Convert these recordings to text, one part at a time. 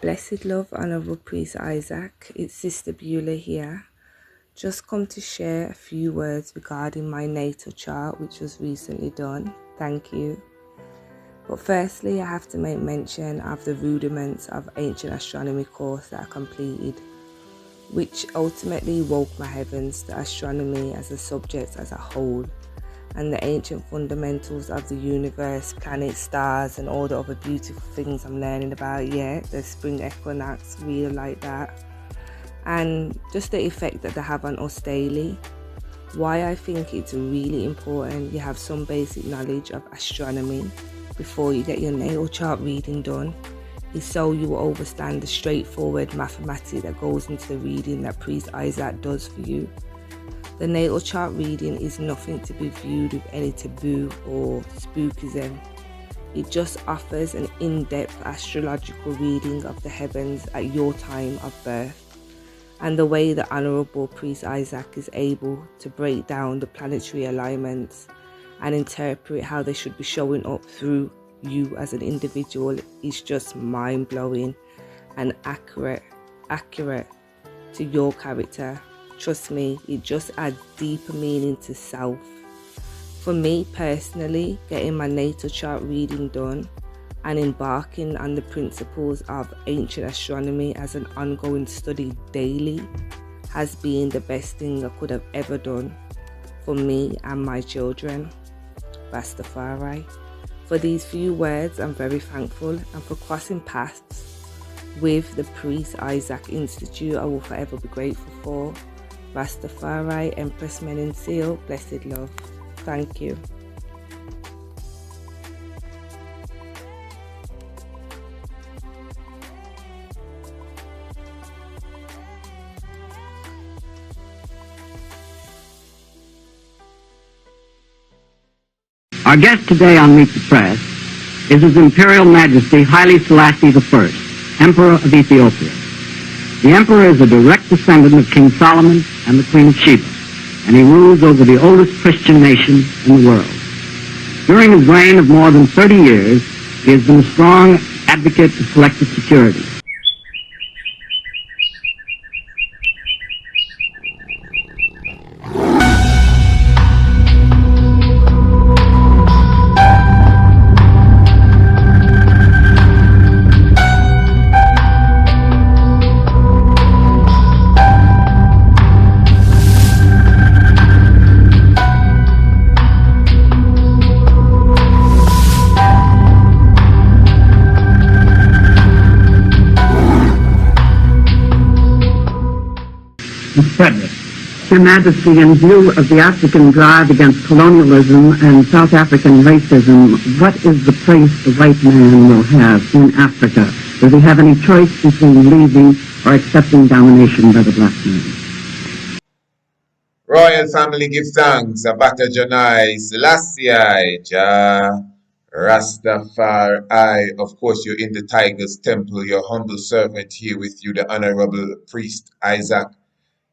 Blessed love, Honourable Priest Isaac, it's Sister Beulah here. Just come to share a few words regarding my natal chart, which was recently done. Thank you. But firstly, I have to make mention of the rudiments of ancient astronomy course that I completed, which ultimately woke my heavens to astronomy as a subject as a whole, and the ancient fundamentals of the universe, planets, stars, and all the other beautiful things I'm learning about. Yeah, the spring equinox, really like that. And just the effect that they have on us daily. Why I think it's really important you have some basic knowledge of astronomy before you get your natal chart reading done is so you will understand the straightforward mathematics that goes into the reading that Priest Isaac does for you. The natal chart reading is nothing to be viewed with any taboo or spookism. It just offers an in-depth astrological reading of the heavens at your time of birth, and the way the Honourable Priest Isaac is able to break down the planetary alignments and interpret how they should be showing up through you as an individual is just mind-blowing and accurate to your character. Trust me, it just adds deeper meaning to self. For me personally, getting my natal chart reading done and embarking on the principles of ancient astronomy as an ongoing study daily has been the best thing I could have ever done for me and my children. Rastafari. For these few words, I'm very thankful, and for crossing paths with the Priest Isaac Institute, I will forever be grateful for. Rastafari, Empress Menensil, blessed love. Thank you. Our guest today on Meet the Press is His Imperial Majesty Haile Selassie I, Emperor of Ethiopia. The Emperor is a direct descendant of King Solomon and the Queen of Sheba, and he rules over the oldest Christian nation in the world. During his reign of more than 30 years, he has been a strong advocate of collective security. Frederick. Your Majesty, in view of the African drive against colonialism and South African racism, what is the place the white man will have in Africa? Does he have any choice between leaving or accepting domination by the black man? Royal family give thanks. Abata Janai Selassie, Jah Rastafari. Of course, you're in the Tiger's Temple. Your humble servant here with you, the Honorable Priest Isaac.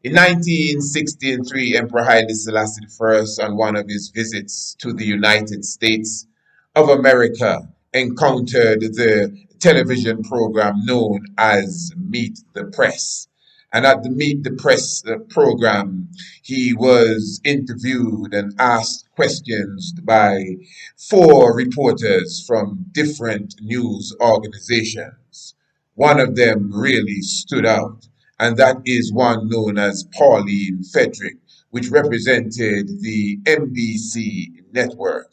In 1963, Emperor Haile Selassie I, on one of his visits to the United States of America, encountered the television program known as Meet the Press. And at the Meet the Press program, he was interviewed and asked questions by 4 reporters from different news organizations. One of them really stood out, and that is one known as Pauline Frederick, which represented the NBC network.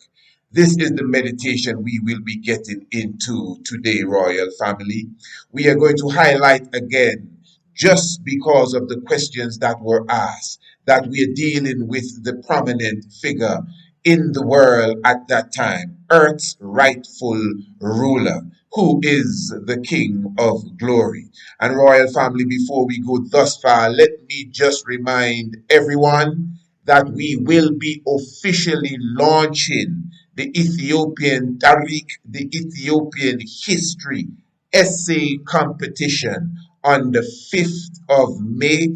This is the meditation we will be getting into today, Royal Family. We are going to highlight again, just because of the questions that were asked, that we are dealing with the prominent figure in the world at that time, Earth's rightful ruler, who is the King of Glory. And Royal Family, before we go thus far, let me just remind everyone that we will be officially launching the Ethiopian Tariq, the Ethiopian History Essay Competition on the 5th of May.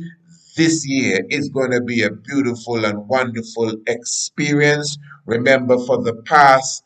This year is going to be a beautiful and wonderful experience. Remember, for the past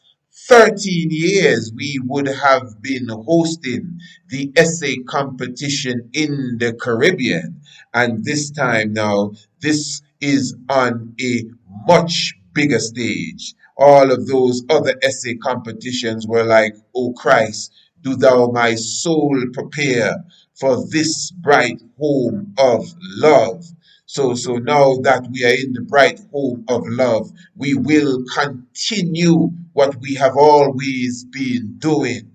13 years we would have been hosting the essay competition in the Caribbean. And this time now, this is on a much bigger stage. All of those other essay competitions were like, oh Christ, do thou my soul prepare for this bright home of love. So now that we are in the bright home of love, we will continue what we have always been doing,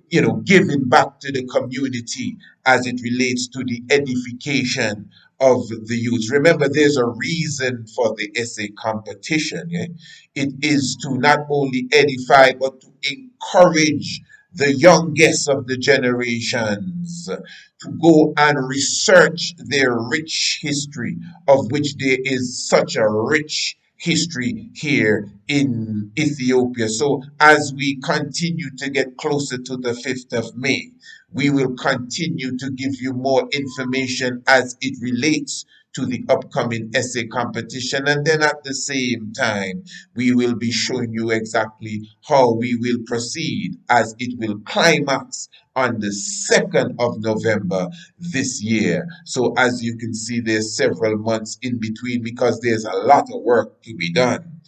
giving back to the community as it relates to the edification of the youth. Remember, there's a reason for the essay competition. Yeah? It is to not only edify, but to encourage the youngest of the generations to go and research their rich history, of which there is such a rich history here in Ethiopia. So, as we continue to get closer to the 5th of May, we will continue to give you more information as it relates to the upcoming essay competition. And then at the same time, we will be showing you exactly how we will proceed as it will climax on the 2nd of November this year. So as you can see, there's several months in between because there's a lot of work to be done.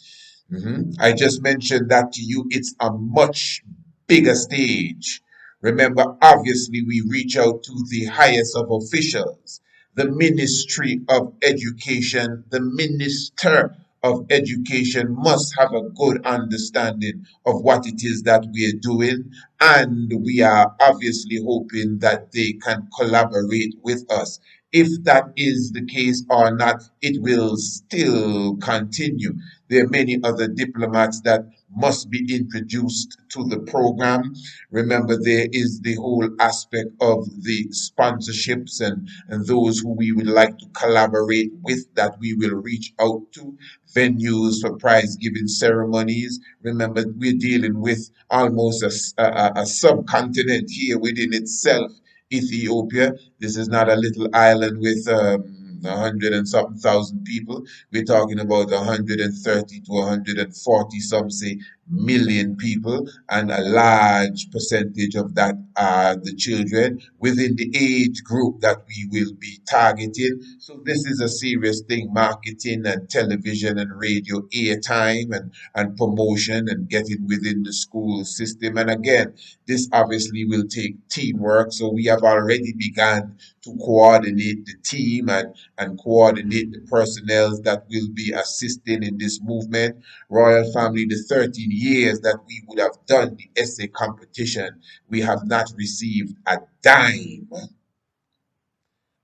I just mentioned that to you. It's a much bigger stage. Remember, obviously, we reach out to the highest of officials, the Ministry of Education. The Minister of Education must have a good understanding of what it is that we are doing, and we are obviously hoping that they can collaborate with us. If that is the case or not, it will still continue. There are many other diplomats that must be introduced to the program. Remember, there is the whole aspect of the sponsorships and those who we would like to collaborate with that we will reach out to. Venues for prize giving ceremonies. Remember, we're dealing with almost a subcontinent here within itself, Ethiopia. This is not a little island with 100 and something thousand people. We're talking about 130 to 140, some say, million people, and a large percentage of that are the children within the age group that we will be targeting. So this is a serious thing: marketing and television and radio airtime and promotion and getting within the school system. And again, this obviously will take teamwork. So we have already begun to coordinate the team and coordinate the personnel that will be assisting in this movement. Royal family, the 13 years that we would have done the essay competition, we have not received a dime.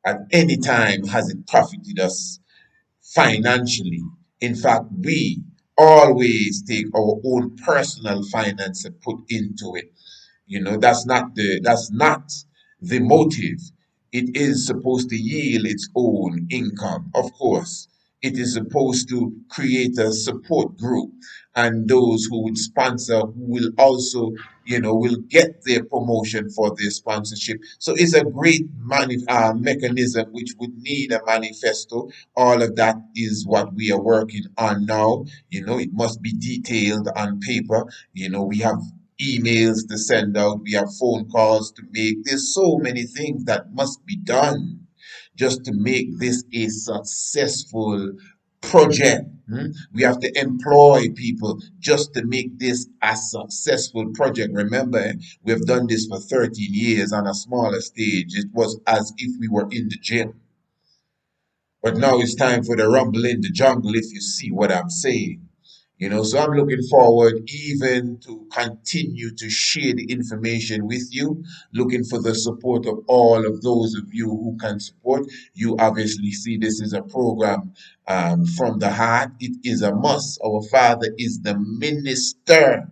At any time has it profited us financially. In fact, we always take our own personal finance and put into it. That's not the motive. It is supposed to yield its own income, of course. It is supposed to create a support group, and those who would sponsor who will also, will get their promotion for their sponsorship. So it's a great mechanism which would need a manifesto. All of that is what we are working on now. It must be detailed on paper. We have emails to send out, we have phone calls to make. There's so many things that must be done just to make this a successful project. We have to employ people just to make this a successful project. Remember, we've done this for 13 years on a smaller stage. It was as if we were in the gym. But now it's time for the rumble in the jungle, if you see what I'm saying. So I'm looking forward even to continue to share the information with you, looking for the support of all of those of you who can support. You obviously see this is a program from the heart. It is a must. Our Father is the minister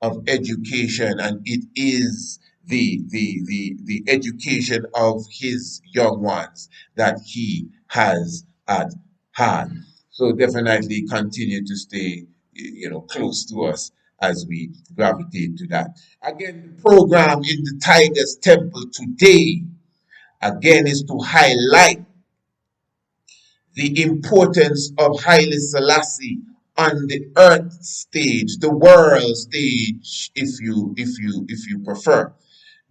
of education, and it is the education of his young ones that he has at hand. So definitely continue to stay, close to us as we gravitate to that. Again, the program in the Tiger's Temple today, again, is to highlight the importance of Haile Selassie on the earth stage, the world stage, if you prefer,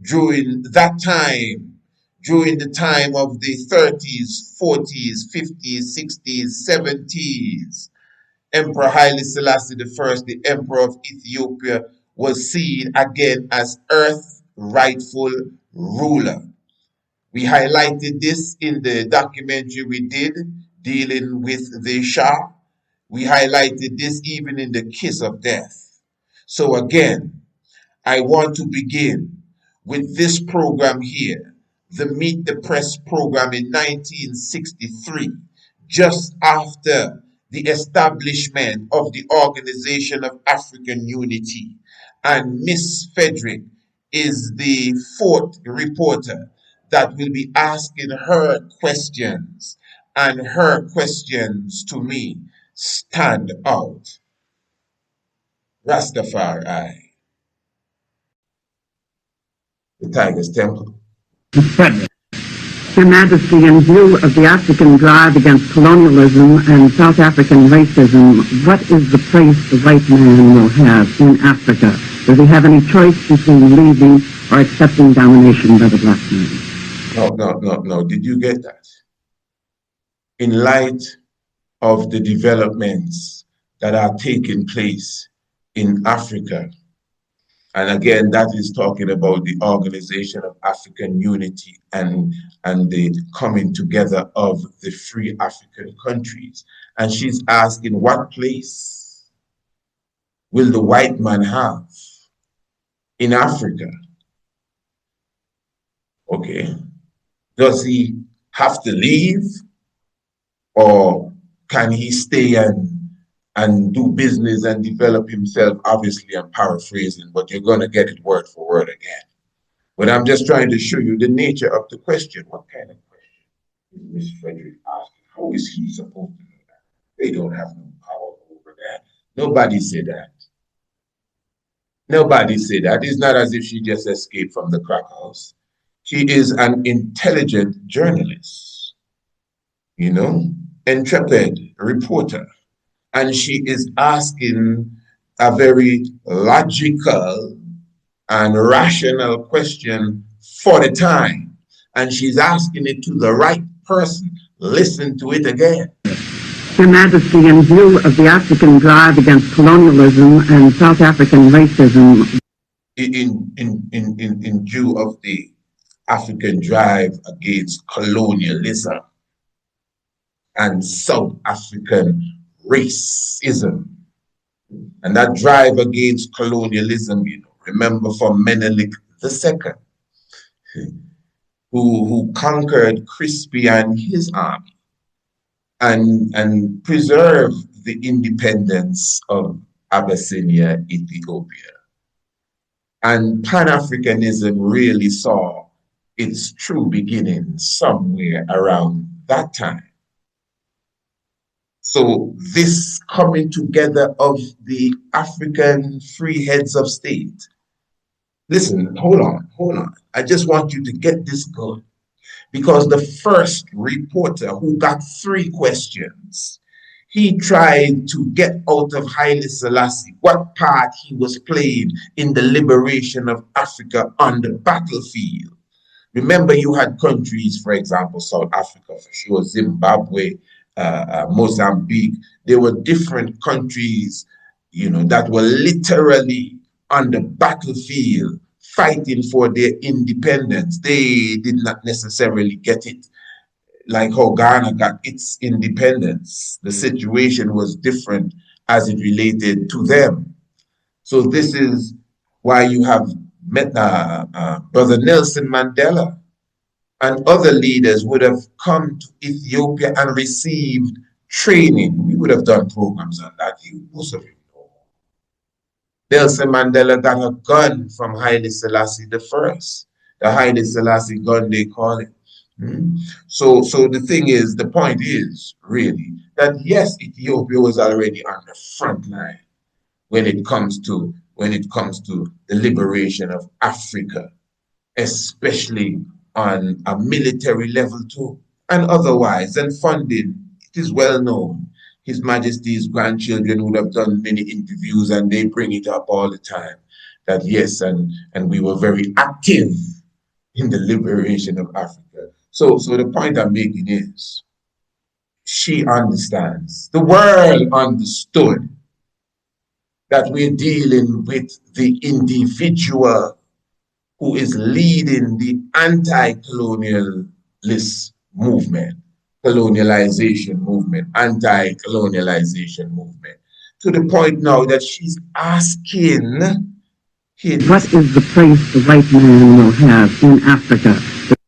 during that time, during the time of the 30s, 40s, 50s, 60s, 70s. Emperor Haile Selassie I, the Emperor of Ethiopia, was seen again as Earth's rightful ruler. We highlighted this in the documentary we did dealing with the Shah. We highlighted this even in the Kiss of Death. So again, I want to begin with this program here, the Meet the Press program in 1963, just after the establishment of the Organization of African Unity. And Miss Frederick is the fourth reporter that will be asking her questions, and her questions to me stand out. Rastafari, the Tiger's Temple. Frederick. Your Majesty, in view of the African drive against colonialism and South African racism, what is the place the white man will have in Africa? Does he have any choice between leaving or accepting domination by the black man? No. Did you get that? In light of the developments that are taking place in Africa, and again, that is talking about the Organization of African Unity and the coming together of the free African countries. And she's asking, what place will the white man have in Africa? Okay. Does he have to leave, or can he stay and do business and develop himself? Obviously, I'm paraphrasing, but you're going to get it word for word again. But I'm just trying to show you the nature of the question. What kind of question is Miss Frederick asking? How is he supposed to know that? They don't have no power over that. Nobody said that. Nobody said that. It's not as if she just escaped from the crack house. She is an intelligent journalist, intrepid reporter. And she is asking a very logical and rational question for the time. And she's asking it to the right person. Listen to it again. Your Majesty, in view of the African drive against colonialism and South African racism. In view of the African drive against colonialism and South African racism, and that drive against colonialism, remember from Menelik II, who conquered Crispy and his army and preserved the independence of Abyssinia, Ethiopia. And Pan-Africanism really saw its true beginning somewhere around that time. So this coming together of the African free heads of state. Listen, hold on. I just want you to get this good. Because the first reporter who got 3 questions, he tried to get out of Haile Selassie what part he was playing in the liberation of Africa on the battlefield. Remember, you had countries, for example, South Africa, for sure, Zimbabwe, Mozambique. There were different countries, that were literally on the battlefield fighting for their independence. They did not necessarily get it like how Ghana got its independence. The situation was different as it related to them. So this is why you have Brother Nelson Mandela and other leaders would have come to Ethiopia and received training. We would have done programs on that. Most of you know. Nelson Mandela got a gun from Haile Selassie I. The Haile Selassie gun, they call it. So the thing is, the point is really that yes, Ethiopia was already on the front line when it comes to the liberation of Africa, especially on a military level too, and otherwise, and funding. It is well known His Majesty's grandchildren would have done many interviews, and they bring it up all the time that yes, and we were very active in the liberation of Africa. So the point I'm making is she understands. The world understood that we're dealing with the individual who is leading the anti-colonialist movement, colonialization movement, anti-colonialization movement, to the point now that she's asking him, what is the place the white man will have in Africa?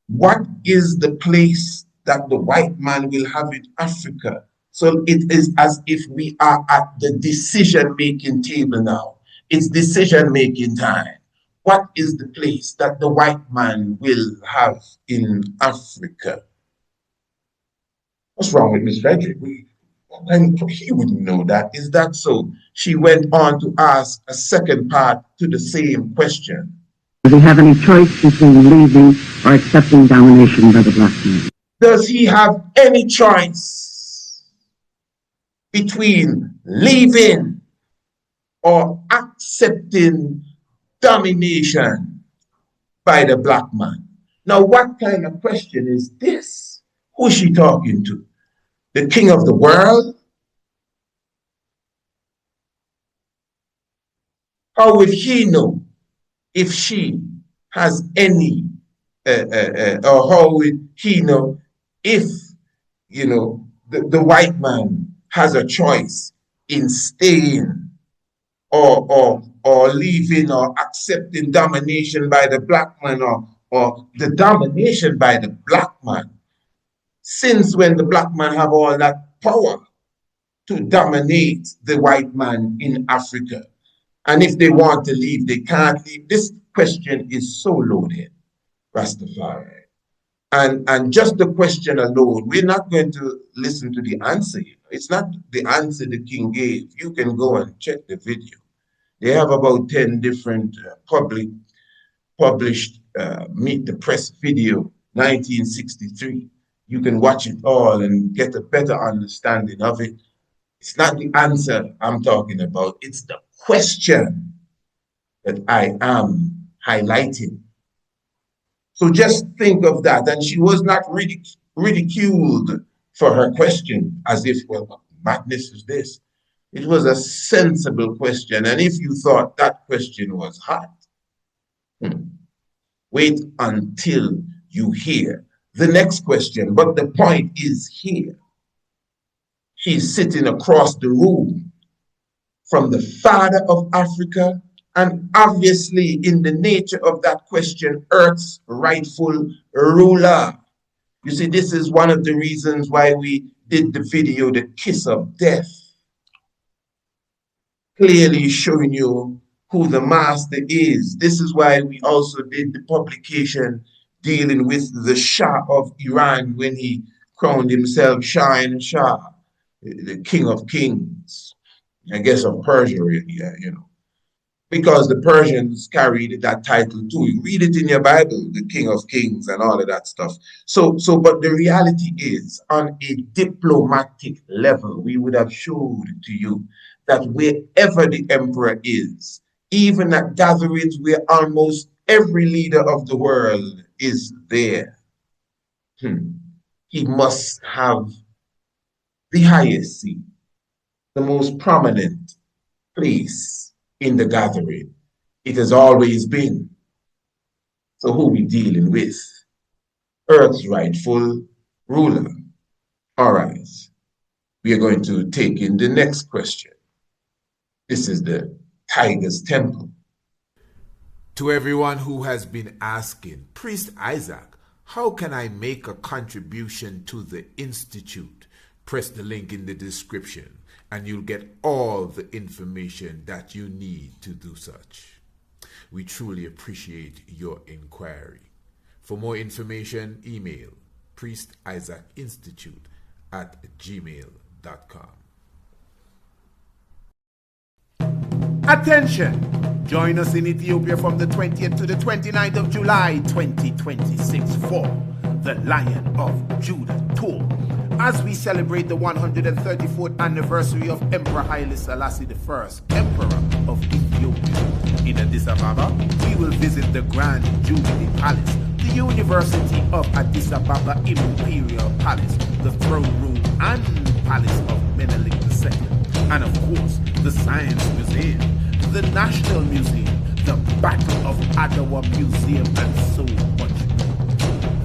What is the place that the white man will have in Africa? So it is as if we are at the decision-making table now. It's decision-making time. What is the place that the white man will have in Africa? What's wrong with Miss Frederick? He wouldn't know that. Is that so? She went on to ask a second part to the same question. Does he have any choice between leaving or accepting domination by the black man? Does he have any choice between leaving or accepting domination by the black man? Now, what kind of question is this? Who is she talking to? The king of the world? How would he know if she has any, or how would he know if, the white man has a choice in staying or leaving or accepting domination by the black man or the domination by the black man? Since when the black man have all that power to dominate the white man in Africa? And if they want to leave, they can't leave. This question is so loaded, Rastafari. And just the question alone, we're not going to listen to the answer. It's not the answer the king gave. You can go and check the video. They have about 10 different published Meet the Press video, 1963. You can watch it all and get a better understanding of it. It's not the answer I'm talking about. It's the question that I am highlighting. So just think of that. And she was not ridiculed for her question as if, well, what madness is this? It was a sensible question. And if you thought that question was hot, wait until you hear the next question. But the point is here. She's sitting across the room from the father of Africa, and obviously in the nature of that question, Earth's rightful ruler. You see, this is one of the reasons why we did the video, The Kiss of Death, clearly showing you who the master is. This is why we also did the publication dealing with the Shah of Iran when he crowned himself Shah, the King of Kings, I guess of Persia, really, because the Persians carried that title too. You read it in your Bible, the King of Kings and all of that stuff. So, but the reality is, on a diplomatic level, we would have showed to you that wherever the emperor is, even at gatherings where almost every leader of the world is there, he must have the highest seat, the most prominent place in the gathering. It has always been. So who are we dealing with? Earth's rightful ruler. All right. We are going to take in the next question. This is the Tiger's Temple. To everyone who has been asking, Priest Isaac, how can I make a contribution to the Institute? Press the link in the description and you'll get all the information that you need to do such. We truly appreciate your inquiry. For more information, email priestisaacinstitute@gmail.com. Attention! Join us in Ethiopia from the 20th to the 29th of July 2026 for the Lion of Judah Tour, As we celebrate the 134th anniversary of Emperor Haile Selassie I, Emperor of Ethiopia, in Addis Ababa, we will visit the Grand Jubilee Palace, the University of Addis Ababa Imperial Palace, the Throne Room and Palace of Menelik II, and of course, the Science Museum, the National Museum, the Battle of Adwa Museum, and so much more.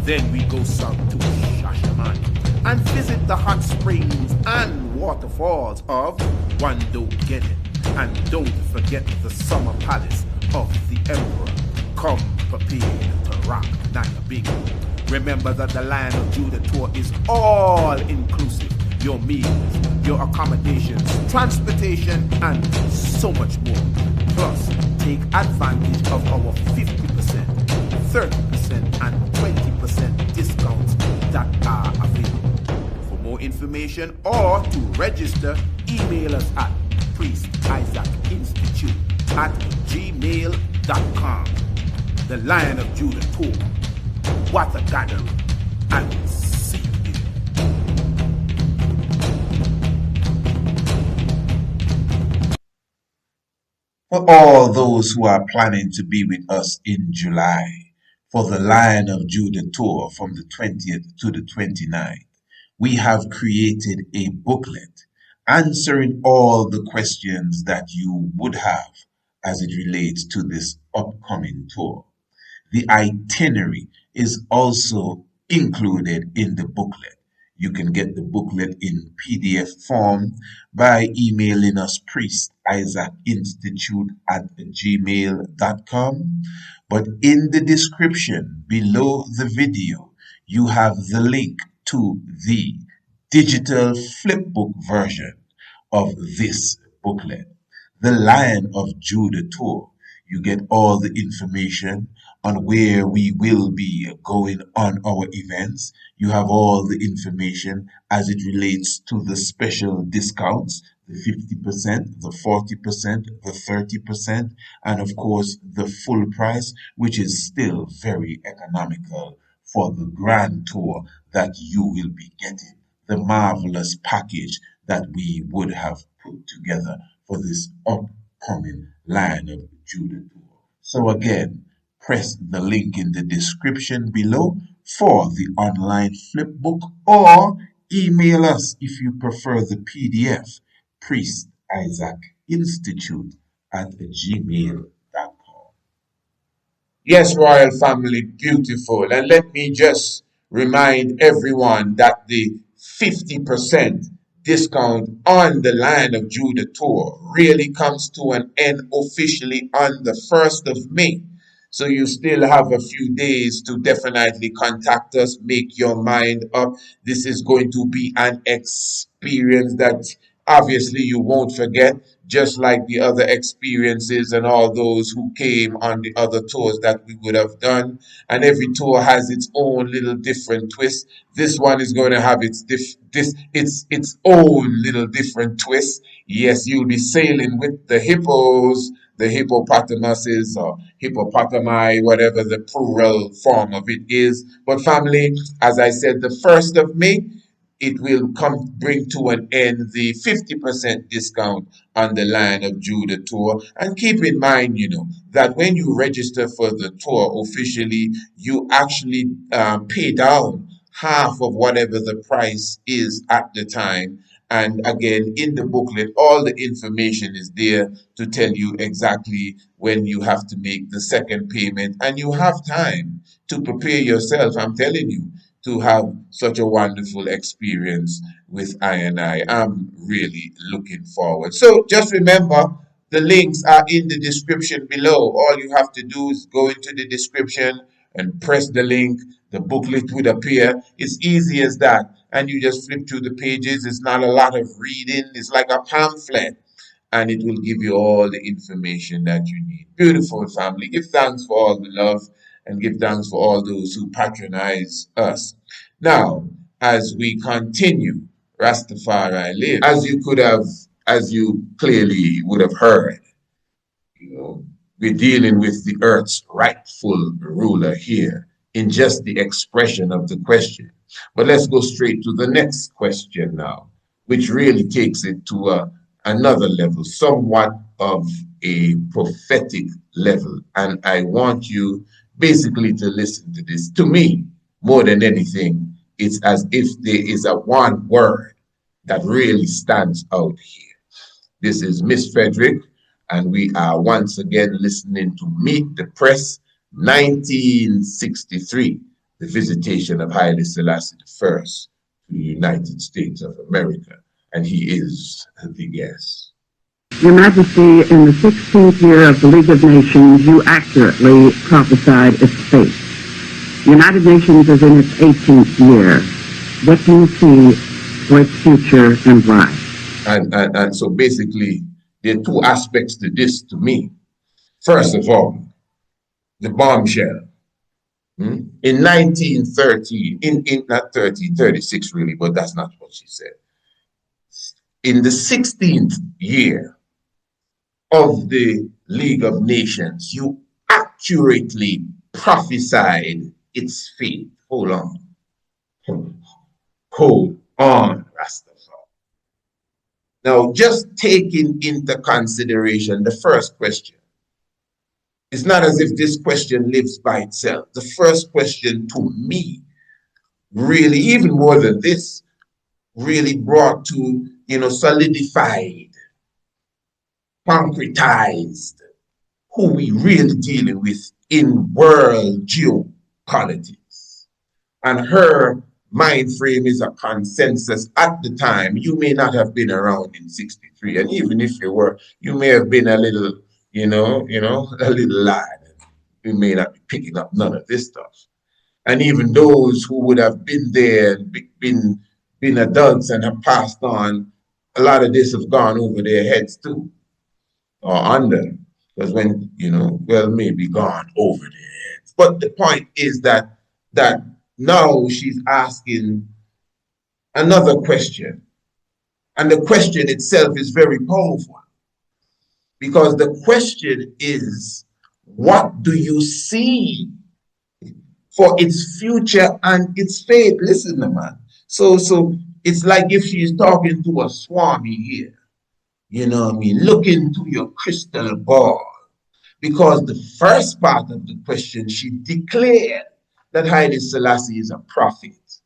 Then we go south to Shashamane and visit the hot springs and waterfalls of Wando Genet. And don't forget the summer palace of the emperor. Come prepared to rock Naya. Remember that the Lion of Judah tour is all inclusive. Your meals, your accommodations, transportation, and so much more. Plus, take advantage of our 50%, 30%, and 20% discounts that are available. For more information or to register, email us at priestisaacinstitute@gmail.com. The Lion of Judah tour. What a gathering. And see you there. For all those who are planning to be with us in July for the Lion of Judah tour from the 20th to the 29th, we have created a booklet answering all the questions that you would have as it relates to this upcoming tour. The itinerary is also included in the booklet. You can get the booklet in PDF form by emailing us priestisaacinstitute@gmail.com. But in the description below the video, you have the link to the digital flipbook version of this booklet, The Lion of Judah Tour. You get all the information on where we will be going on our events. You have all the information as it relates to the special discounts, the 50%, the 40%, the 30%, and of course the full price, which is still very economical for the grand tour that you will be getting, the marvelous package that we would have put together for this upcoming Lion of Judah tour. So again, press the link in the description below for the online flipbook or email us if you prefer the PDF, priestisaacinstitute@gmail.com. Yes, royal family, beautiful. And let me just remind everyone that the 50% discount on the Lion of Judah tour really comes to an end officially on the 1st of May. So you still have a few days to definitely contact us, make your mind up. This is going to be an experience that obviously you won't forget, just like the other experiences and all those who came on the other tours that we would have done. And every tour has its own little different twist. This one is going to have its own little different twist. Yes, you'll be sailing with the hippos, the hippopotamuses or hippopotami, whatever the plural form of it is. But family, as I said, the 1st of May, it will come bring to an end the 50% discount on the Lion of Judah tour. And keep in mind, that when you register for the tour officially, you actually pay down half of whatever the price is at the time. And again, in the booklet, all the information is there to tell you exactly when you have to make the second payment. And you have time to prepare yourself, I'm telling you, to have such a wonderful experience with I. I'm really looking forward. So just remember, the links are in the description below. All you have to do is go into the description and press the link. The booklet would appear. It's easy as that. And you just flip through the pages. It's not a lot of reading. It's like a pamphlet. And it will give you all the information that you need. Beautiful family. Give thanks for all the love and give thanks for all those who patronize us. Now, as we continue, Rastafari live. As you clearly would have heard, we're dealing with the earth's rightful ruler here in just the expression of the question. But let's go straight to the next question now, which really takes it to another level, somewhat of a prophetic level. And I want you basically to listen to this. To me, more than anything, it's as if there is a one word that really stands out here. This is Miss Frederick, and we are once again listening to Meet the Press, 1963, the visitation of Haile Selassie I to the United States of America. And he is the guest. Your Majesty, in the 16th year of the League of Nations, you accurately prophesied its fate. The United Nations is in its 18th year. What do you see for its future and why? And so basically, there are two aspects to this to me. First of all, the bombshell. In 1913, not 1336 really, but that's not what she said. In the 16th year of the League of Nations, you accurately prophesied its fate. Hold on. Hold on, Rastafari. Now, just taking into consideration the first question, it's not as if this question lives by itself. The first question to me, really, even more than this, really brought to, solidified, concretized who we really dealing with in world geopolitics. And her mind frame is a consensus at the time. You may not have been around in 63, and even if you were, you may have been a little, a little lad. You may not be picking up none of this stuff. And even those who would have been there and been adults and have passed on, a lot of this have gone over their heads too, or under, because when, maybe gone over their heads. But the point is that now she's asking another question. And the question itself is very powerful. Because the question is, what do you see for its future and its fate? Listen, man. So it's like if she's talking to a swami here. You know what I mean? Look into your crystal ball. Because the first part of the question, she declared that Haile Selassie is a prophet.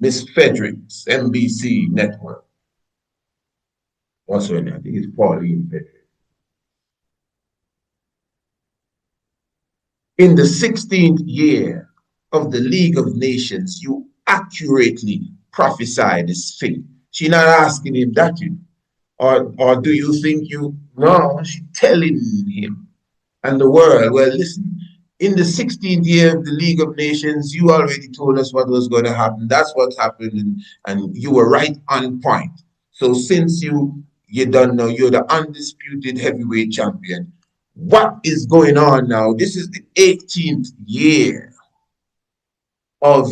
Miss Frederick's NBC network. What's her name? I think it's Pauline Frederick. In the 16th year of the League of Nations, you accurately prophesied his fate. She's not asking him that, or do you think no, she's telling him and the world, well, listen, in the 16th year of the League of Nations, you already told us what was going to happen. That's what happened, and you were right on point. So since you don't know, you're the undisputed heavyweight champion. What is going on now? This is the 18th year of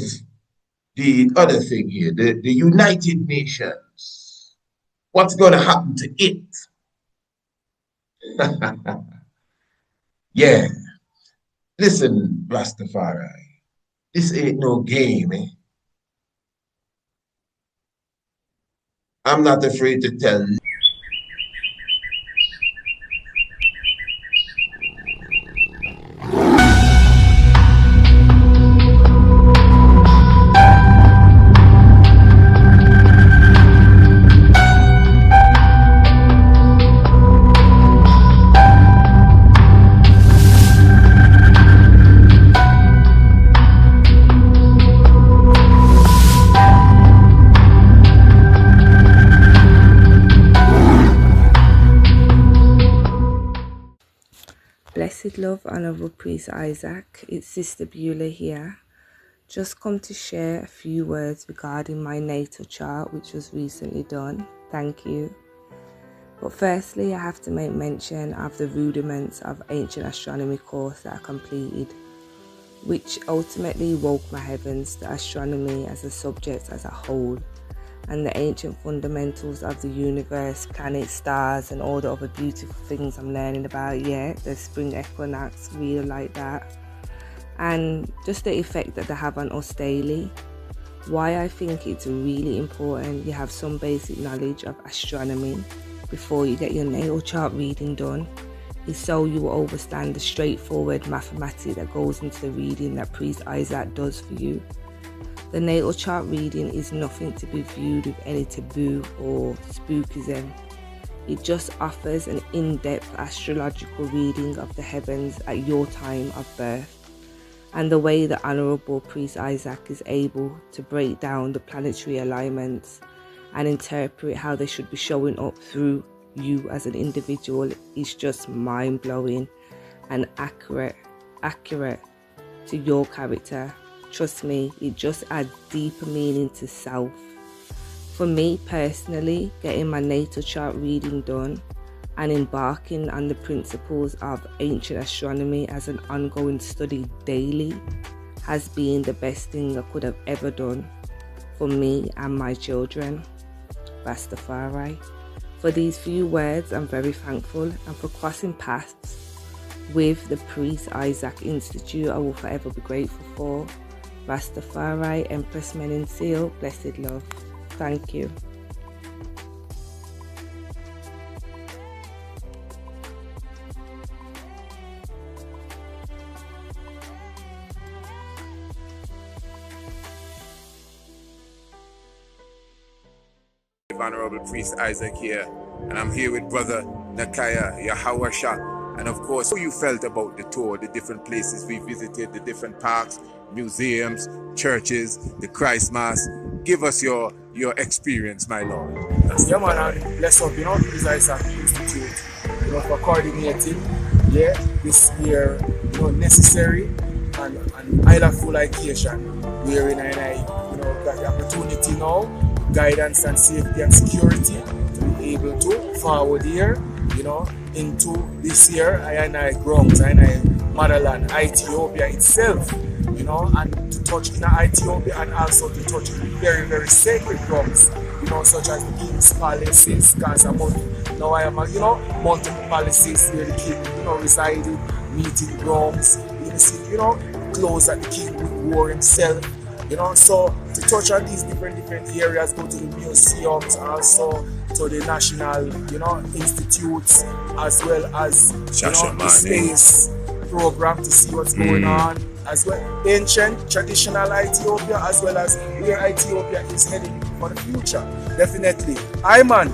the other thing here, the United Nations. What's going to happen to it? Yeah. Listen, Rastafari, this ain't no game, eh? I'm not afraid to tell you. Blessed love, Honorable Priest Isaac. It's Sister Beulah here. Just come to share a few words regarding my natal chart, which was recently done. Thank you. But firstly, I have to make mention of the rudiments of ancient astronomy course that I completed, which ultimately woke my heavens to astronomy as a subject as a whole, and the ancient fundamentals of the universe, planets, stars, and all the other beautiful things I'm learning about. Yeah, the spring equinox, real like that. and just the effect that they have on us daily. Why I think it's really important you have some basic knowledge of astronomy before you get your natal chart reading done is so you will understand the straightforward mathematics that goes into the reading that Priest Isaac does for you. The natal chart reading is nothing to be viewed with any taboo or spookism. It just offers an in-depth astrological reading of the heavens at your time of birth, and the way the Honourable Priest Isaac is able to break down the planetary alignments and interpret how they should be showing up through you as an individual is just mind-blowing and accurate to your character. Trust me, it just adds deeper meaning to self. For me personally, getting my natal chart reading done and embarking on the principles of ancient astronomy as an ongoing study daily has been the best thing I could have ever done for me and my children. Rastafari. For these few words, I'm very thankful, and for crossing paths with the Priest Isaac Institute, I will forever be grateful for. Rastafari, Empress Menin Seal, blessed love. Thank you. Honorable Priest Isaac here, and I'm here with Brother Nakaya Yahawasha, and of course how you felt about the tour, the different places we visited, the different parks, museums, churches, the Christ Mass. Give us your experience, my Lord. Yeah, man, and bless up, Priest Isaac Institute, for coordinating, this year, necessary and islandful occasion, wherein I got the opportunity now, guidance and safety and security, to be able to forward here, into this year, I grounds, motherland, Ethiopia itself, and to touch in Ethiopia and also to touch in very, very sacred grounds, such as the King's Palaces, because now I am, multiple palaces where the king, resided, meeting grounds, clothes that the king wore himself, so to touch on these different areas, go to the museums, also to the national, institutes, as well as, the space program to see what's going on, as well ancient, traditional Ethiopia, as well as where Ethiopia is heading for the future. Definitely, Iman,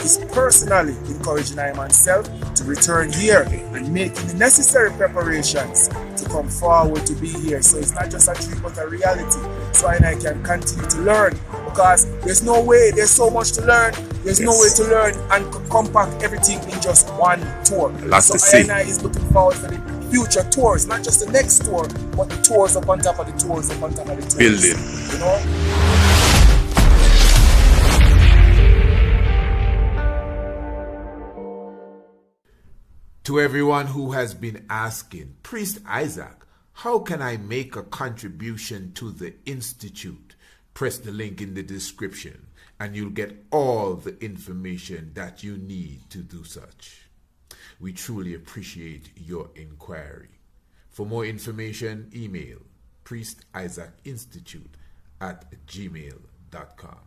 is personally encouraging Iman self to return here and making the necessary preparations to come forward to be here. So it's not just a dream but a reality. So I can continue to learn, because there's no way, there's so much to learn. There's no way to learn and compact everything in just one tour. So I is looking forward for the future tours, not just the next tour, but the tours up on top of the tours, up on top of the tours. Building. To everyone who has been asking, Priest Isaac, how can I make a contribution to the Institute? Press the link in the description and you'll get all the information that you need to do such. We truly appreciate your inquiry. For more information, email priestisaacinstitute@gmail.com.